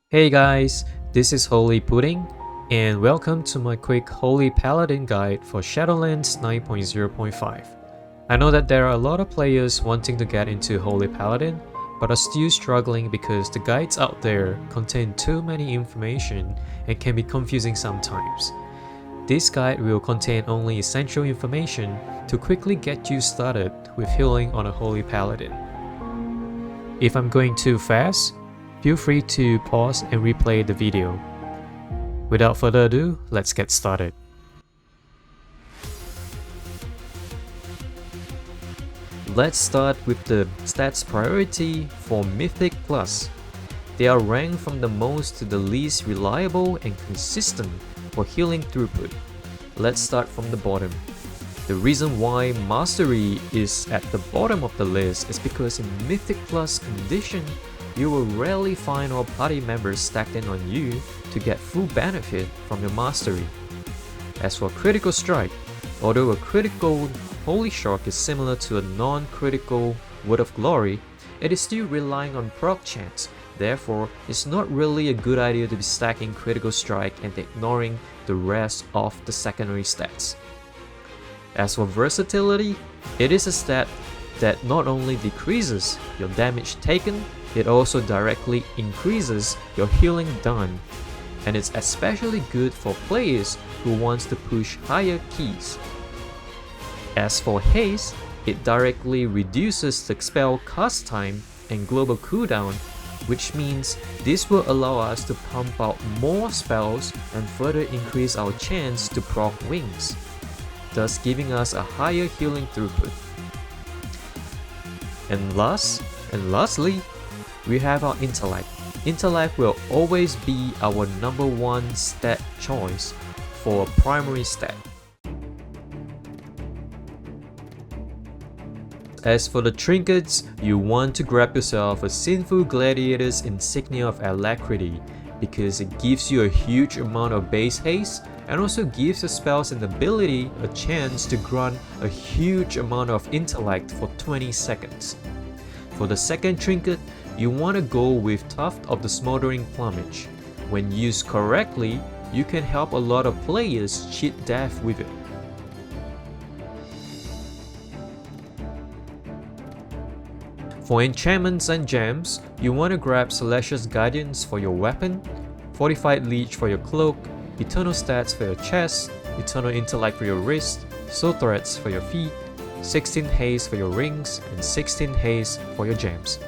Hey guys, this is Holypudding, and welcome to my quick Holy Paladin guide for Shadowlands 9.0.5. I know that there are a lot of players wanting to get into Holy Paladin, but are still struggling because the guides out there contain too many information and can be confusing sometimes. This guide will contain only essential information to quickly get you started with healing on a Holy Paladin. If I'm going too fast, feel free to pause and replay the video. Without further ado, let's get started. Let's start with the stats priority for Mythic Plus. They are ranked from the most to the least reliable and consistent for healing throughput. Let's start from the bottom. The reason why Mastery is at the bottom of the list is because in Mythic Plus condition, you will rarely find all party members stacked in on you to get full benefit from your mastery. As for Critical Strike, although a critical Holy Shock is similar to a non-critical Word of Glory, it is still relying on proc chance. Therefore, it's not really a good idea to be stacking Critical Strike and ignoring the rest of the secondary stats. As for Versatility, it is a stat that not only decreases your damage taken, it also directly increases your healing done, and it's especially good for players who wants to push higher keys. As for Haste, it directly reduces the spell cast time and global cooldown, which means this will allow us to pump out more spells and further increase our chance to proc wings, thus giving us a higher healing throughput. And lastly, we have our Intellect. Intellect will always be our number one stat choice for a primary stat. As for the Trinkets, you want to grab yourself a Sinful Gladiator's Insignia of Alacrity because it gives you a huge amount of base haste and also gives your spells and ability a chance to grant a huge amount of intellect for 20 seconds. For the second trinket, you want to go with Tuft of the Smoldering Plumage. When used correctly, you can help a lot of players cheat death with it. For enchantments and gems, you want to grab Celestia's Guardians for your weapon, Fortified Leech for your cloak, Eternal Stats for your chest, Eternal Intellect for your wrist, Soul Threads for your feet, 16 Haste for your rings, and 16 Haste for your gems.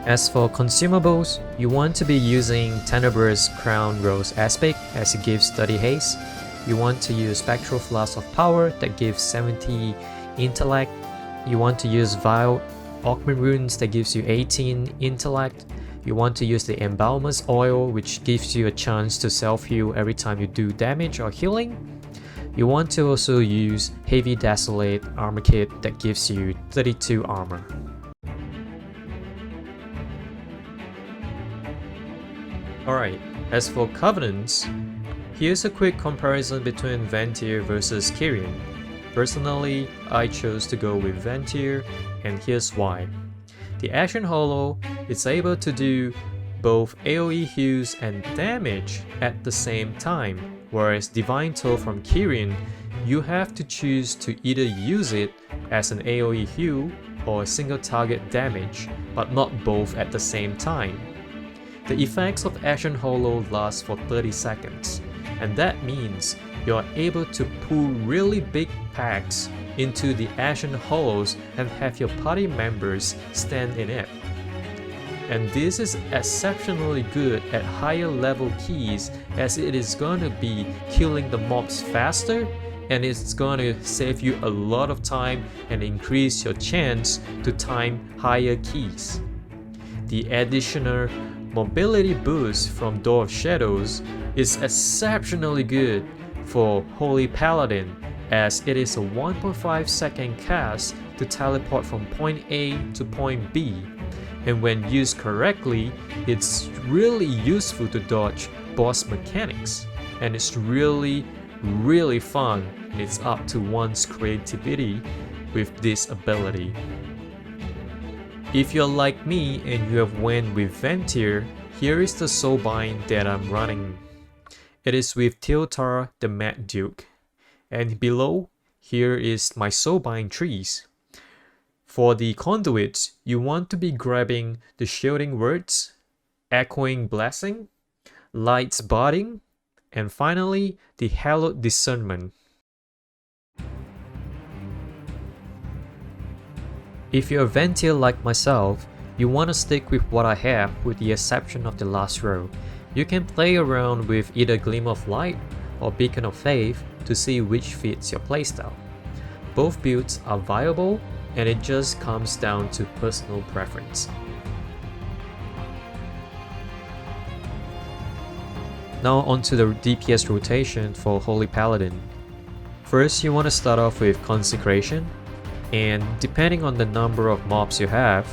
As for consumables, you want to be using Tenebrous Crown Rose Aspect as it gives 30 haste. You want to use Spectral Flask of Power that gives 70 intellect. You want to use Vile Augment Runes that gives you 18 intellect. You want to use the Embalmer's Oil, which gives you a chance to self-heal every time you do damage or healing. You want to also use Heavy Desolate Armor Kit that gives you 32 armor. Alright, as for Covenants, here's a quick comparison between Ventier versus Kyrian. Personally, I chose to go with Ventier, and here's why. The Ashen Hollow is able to do both AoE heals and damage at the same time, whereas Divine Toe from Kyrian, you have to choose to either use it as an AoE heal or a single target damage, but not both at the same time. The effects of Ashen Hollow last for 30 seconds, and that means you are able to pull really big packs into the Ashen Hollows and have your party members stand in it. And this is exceptionally good at higher level keys as it is going to be killing the mobs faster, and it's going to save you a lot of time and increase your chance to time higher keys. The additional mobility boost from Door of Shadows is exceptionally good for Holy Paladin, as it is a 1.5 second cast to teleport from point A to point B, and when used correctly, it's really useful to dodge boss mechanics, and it's really fun, and it's up to one's creativity with this ability. If you're like me and you have went with Ventir, here is the Soulbind that I'm running. It is with Teotar the Mad Duke. And below, here is my Soulbind trees. For the conduits, you want to be grabbing the Shielding Words, Echoing Blessing, Light's Budding, and finally the Hallowed Discernment. If you're a Ventir like myself, you want to stick with what I have with the exception of the last row. You can play around with either Gleam of Light or Beacon of Faith to see which fits your playstyle. Both builds are viable, and it just comes down to personal preference. Now onto the DPS rotation for Holy Paladin. First, you want to start off with Consecration, and depending on the number of mobs you have,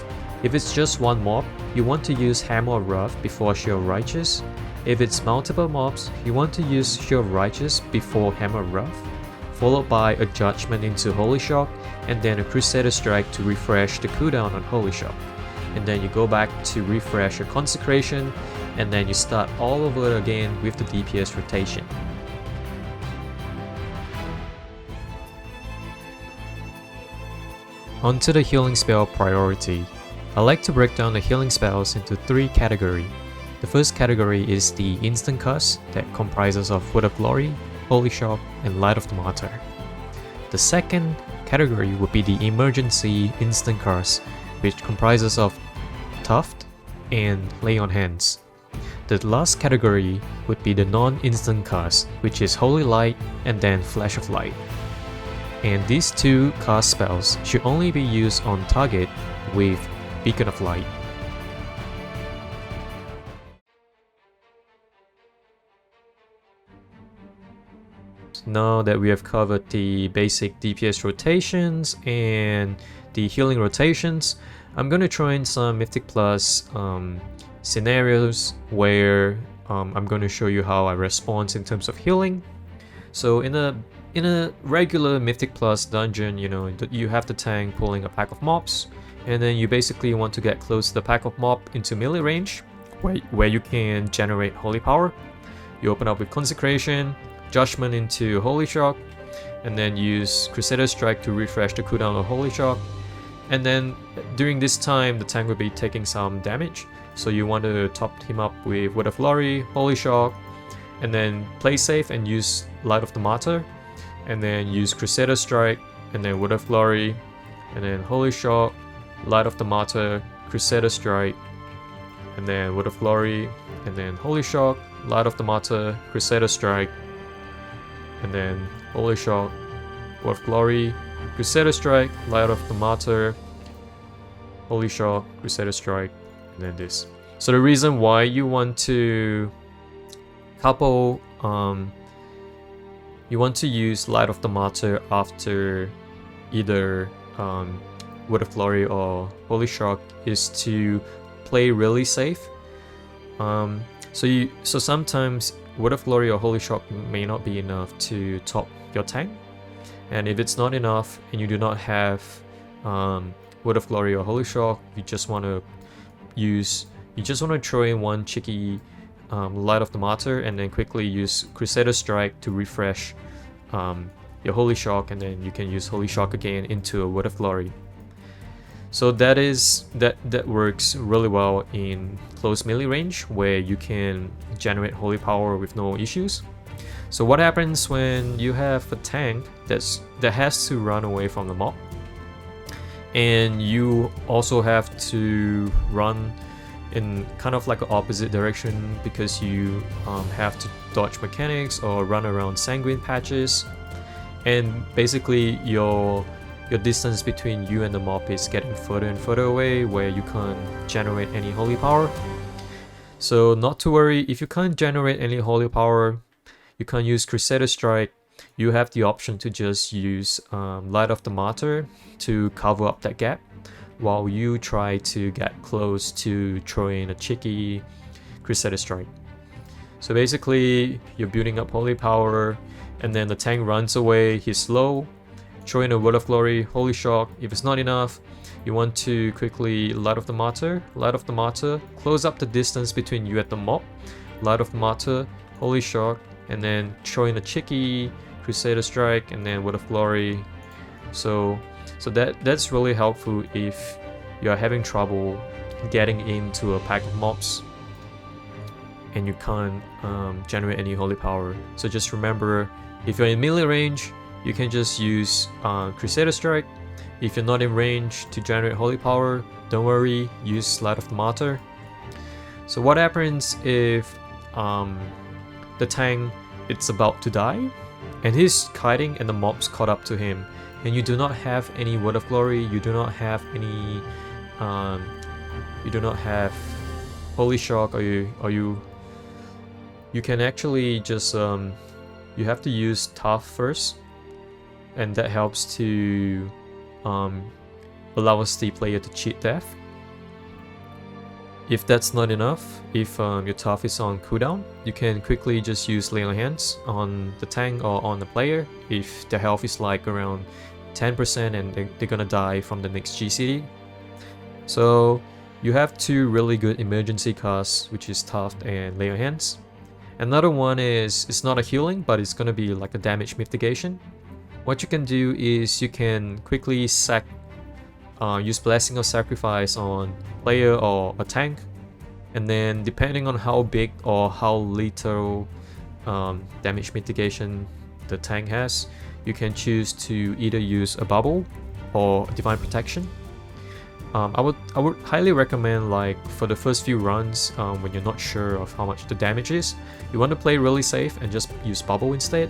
if it's just one mob, you want to use Hammer of Wrath before Shield of Righteous. If it's multiple mobs, you want to use Shield of Righteous before Hammer of Wrath, followed by a Judgment into Holy Shock, and then a Crusader Strike to refresh the cooldown on Holy Shock. And then you go back to refresh your Consecration, and then you start all over again with the DPS rotation. Onto the healing spell priority. I like to break down the healing spells into 3 categories. The first category is the Instant Curse that comprises of Word of Glory, Holy Shock, and Light of the Martyr. The second category would be the Emergency Instant Curse, which comprises of Tuft and Lay on Hands. The last category would be the non-instant cast, which is Holy Light and then Flash of Light. And these 2 cast spells should only be used on target with Beacon of Light. Now that we have covered the basic DPS rotations and the healing rotations, I'm going to throw in some Mythic Plus scenarios where I'm going to show you how I respond in terms of healing. So in a regular Mythic Plus dungeon, you have the tank pulling a pack of mobs, and then you basically want to get close to the pack of mob into melee range, where you can generate Holy Power. You open up with Consecration, Judgment into Holy Shock, and then use Crusader Strike to refresh the cooldown of Holy Shock. And then during this time, the tank will be taking some damage, so you want to top him up with Word of Glory, Holy Shock, and then play safe and use Light of the Martyr, and then use Crusader Strike, and then Word of Glory, and then Holy Shock, Light of the Martyr, Crusader Strike, and then Word of Glory, and then Holy Shock, Light of the Martyr, Crusader Strike, and then Holy Shock, Word of Glory, Crusader Strike, Light of the Martyr, Holy Shock, Crusader Strike, and then this. So the reason why you want to couple, you want to use Light of the Martyr after either Word of Glory or Holy Shock is to play really safe. So sometimes Word of Glory or Holy Shock may not be enough to top your tank, and if it's not enough and you do not have Word of Glory or Holy Shock, you just want to throw in one cheeky Light of the Martyr and then quickly use Crusader Strike to refresh your Holy Shock, and then you can use Holy Shock again into a Word of Glory. So that works really well in close melee range where you can generate Holy Power with no issues. So what happens when you have a tank that has to run away from the mob, and you also have to run in kind of like an opposite direction because you have to dodge mechanics or run around sanguine patches, and basically your distance between you and the mob is getting further and further away where you can't generate any Holy Power. So not to worry, if you can't generate any Holy Power, you can't use Crusader Strike, you have the option to just use Light of the Martyr to cover up that gap while you try to get close to throwing a cheeky Crusader Strike. So basically, you're building up Holy Power, and then the tank runs away, he's slow, throw in a Word of Glory, Holy Shock. If it's not enough, you want to quickly Light of the Martyr, close up the distance between you and the mob, Light of the Martyr, Holy Shock, and then throw in a cheeky Crusader Strike, and then Word of Glory. So that's really helpful if you are having trouble getting into a pack of mobs and you can't generate any holy power. So just remember, if you're in melee range, you can just use Crusader Strike. If you're not in range to generate holy power, don't worry, use Light of the Martyr. So what happens if the tank it's about to die and he's kiting and the mob's caught up to him, and you do not have any Word of Glory, you do not have any Holy Shock, or you can actually just you have to use Tough first, and that helps to allow us the player to cheat death. If that's not enough, if your Tough is on cooldown, you can quickly just use Lay on Hands on the tank or on the player if their health is like around 10% and they're gonna die from the next GCD. So you have two really good emergency casts, which is Tough and Lay on Hands. Another one is, it's not a healing, but it's gonna be like a damage mitigation. What you can do is you can quickly use Blessing of Sacrifice on player or a tank, and then depending on how big or how little damage mitigation the tank has, you can choose to either use a bubble or Divine Protection. I would highly recommend, like, for the first few runs, when you're not sure of how much the damage is, you want to play really safe and just use bubble instead.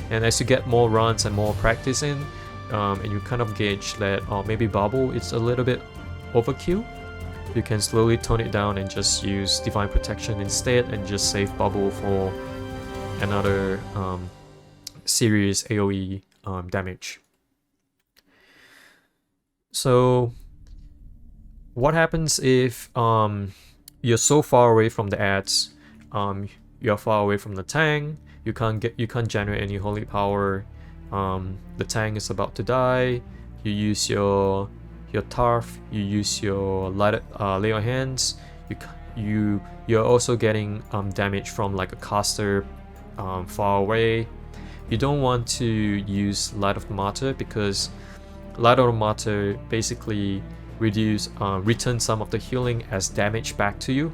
And as you get more runs and more practice in, and you kind of gauge that maybe bubble is a little bit overkill, you can slowly tone it down and just use Divine Protection instead and just save bubble for another serious AoE damage. So what happens if you're so far away from the ads, you're far away from the tank, you can't generate any holy power, the tank is about to die, you use your Tarf, you use your Lay on Hands, you're also getting damage from like a caster far away. You don't want to use Light of the Martyr, because Light of the Martyr basically return some of the healing as damage back to you.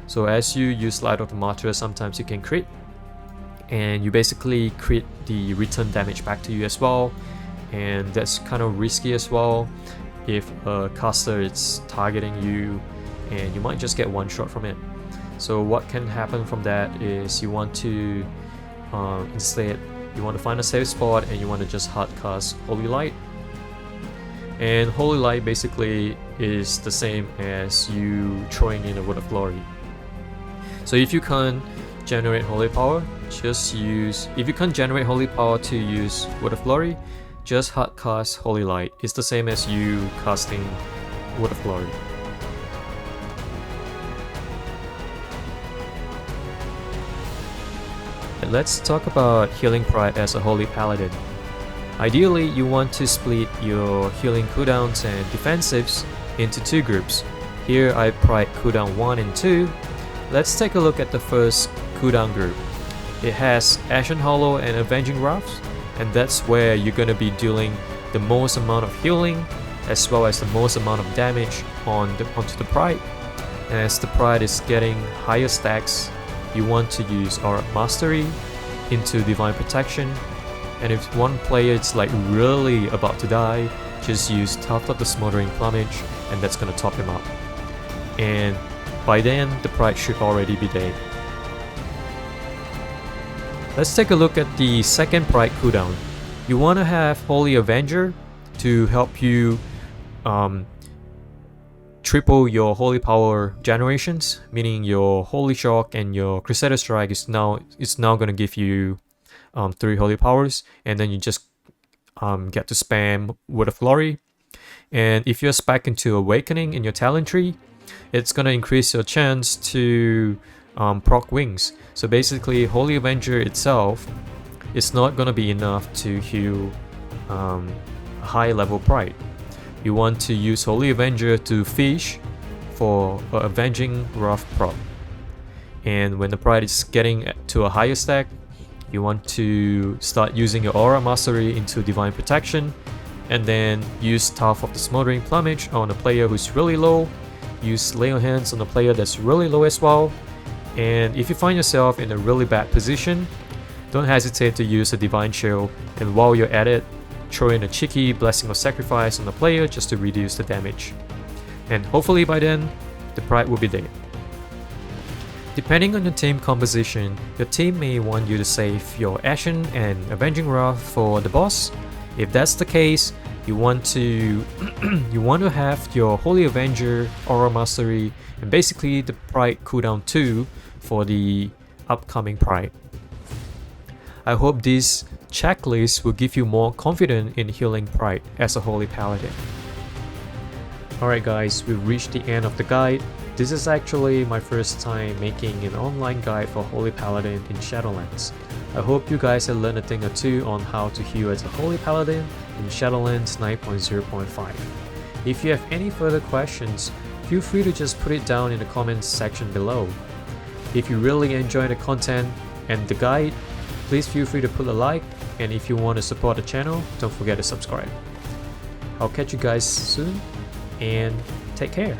So as you use Light of the Martyr, sometimes you can crit, and you basically crit the return damage back to you as well, and that's kind of risky as well if a caster is targeting you, and you might just get one shot from it. So what can happen from that is you want to instead you want to find a safe spot and you want to just hard cast Holy Light. And Holy Light basically is the same as you throwing in a Word of Glory. So if you can't generate holy power, if you can't generate holy power to use Word of Glory, just hard cast Holy Light. It's the same as you casting Word of Glory. Let's talk about Healing Pride as a Holy Paladin. Ideally, you want to split your healing cooldowns and defensives into two groups. Here I Pride cooldown 1 and 2. Let's take a look at the first cooldown group. It has Ashen Hollow and Avenging Wraths, and that's where you're going to be dealing the most amount of healing as well as the most amount of damage onto the Pride. And as the Pride is getting higher stacks, you want to use Aura Mastery into Divine Protection, and if one player is like really about to die, just use Tuft of the Smoldering Plumage, and that's gonna top him up. And by then, the Pride should already be dead. Let's take a look at the second Pride cooldown. You want to have Holy Avenger to help you triple your holy power generations, meaning your Holy Shock and your Crusader Strike is now going to give you 3 holy powers, and then you just get to spam Word of Glory. And if you're spec into Awakening in your talent tree, it's going to increase your chance to proc wings. So basically, Holy Avenger itself is not going to be enough to heal high level Pride. you want to use Holy Avenger to fish for an Avenging Wrath prop. And when the pride is getting to a higher stack, you want to start using your Aura Mastery into Divine Protection, and then use Staff of the Smoldering Plumage on a player who's really low, use Lay on Hands on a player that's really low as well, and if you find yourself in a really bad position, don't hesitate to use a Divine Shield, and while you're at it, throw in a cheeky Blessing of Sacrifice on the player just to reduce the damage. And hopefully by then, the pride will be dead. Depending on your team composition, your team may want you to save your Ashen and Avenging Wrath for the boss. If that's the case, you want to have your Holy Avenger, Aura Mastery, and basically the Pride cooldown 2 for the upcoming Pride. I hope this checklist will give you more confidence in healing Pride as a Holy Paladin. Alright guys, we've reached the end of the guide. This is actually my first time making an online guide for Holy Paladin in Shadowlands. I hope you guys have learned a thing or two on how to heal as a Holy Paladin in Shadowlands 9.0.5. If you have any further questions, feel free to just put it down in the comments section below. If you really enjoy the content and the guide, please feel free to put a like, and if you want to support the channel, don't forget to subscribe. I'll catch you guys soon, and take care.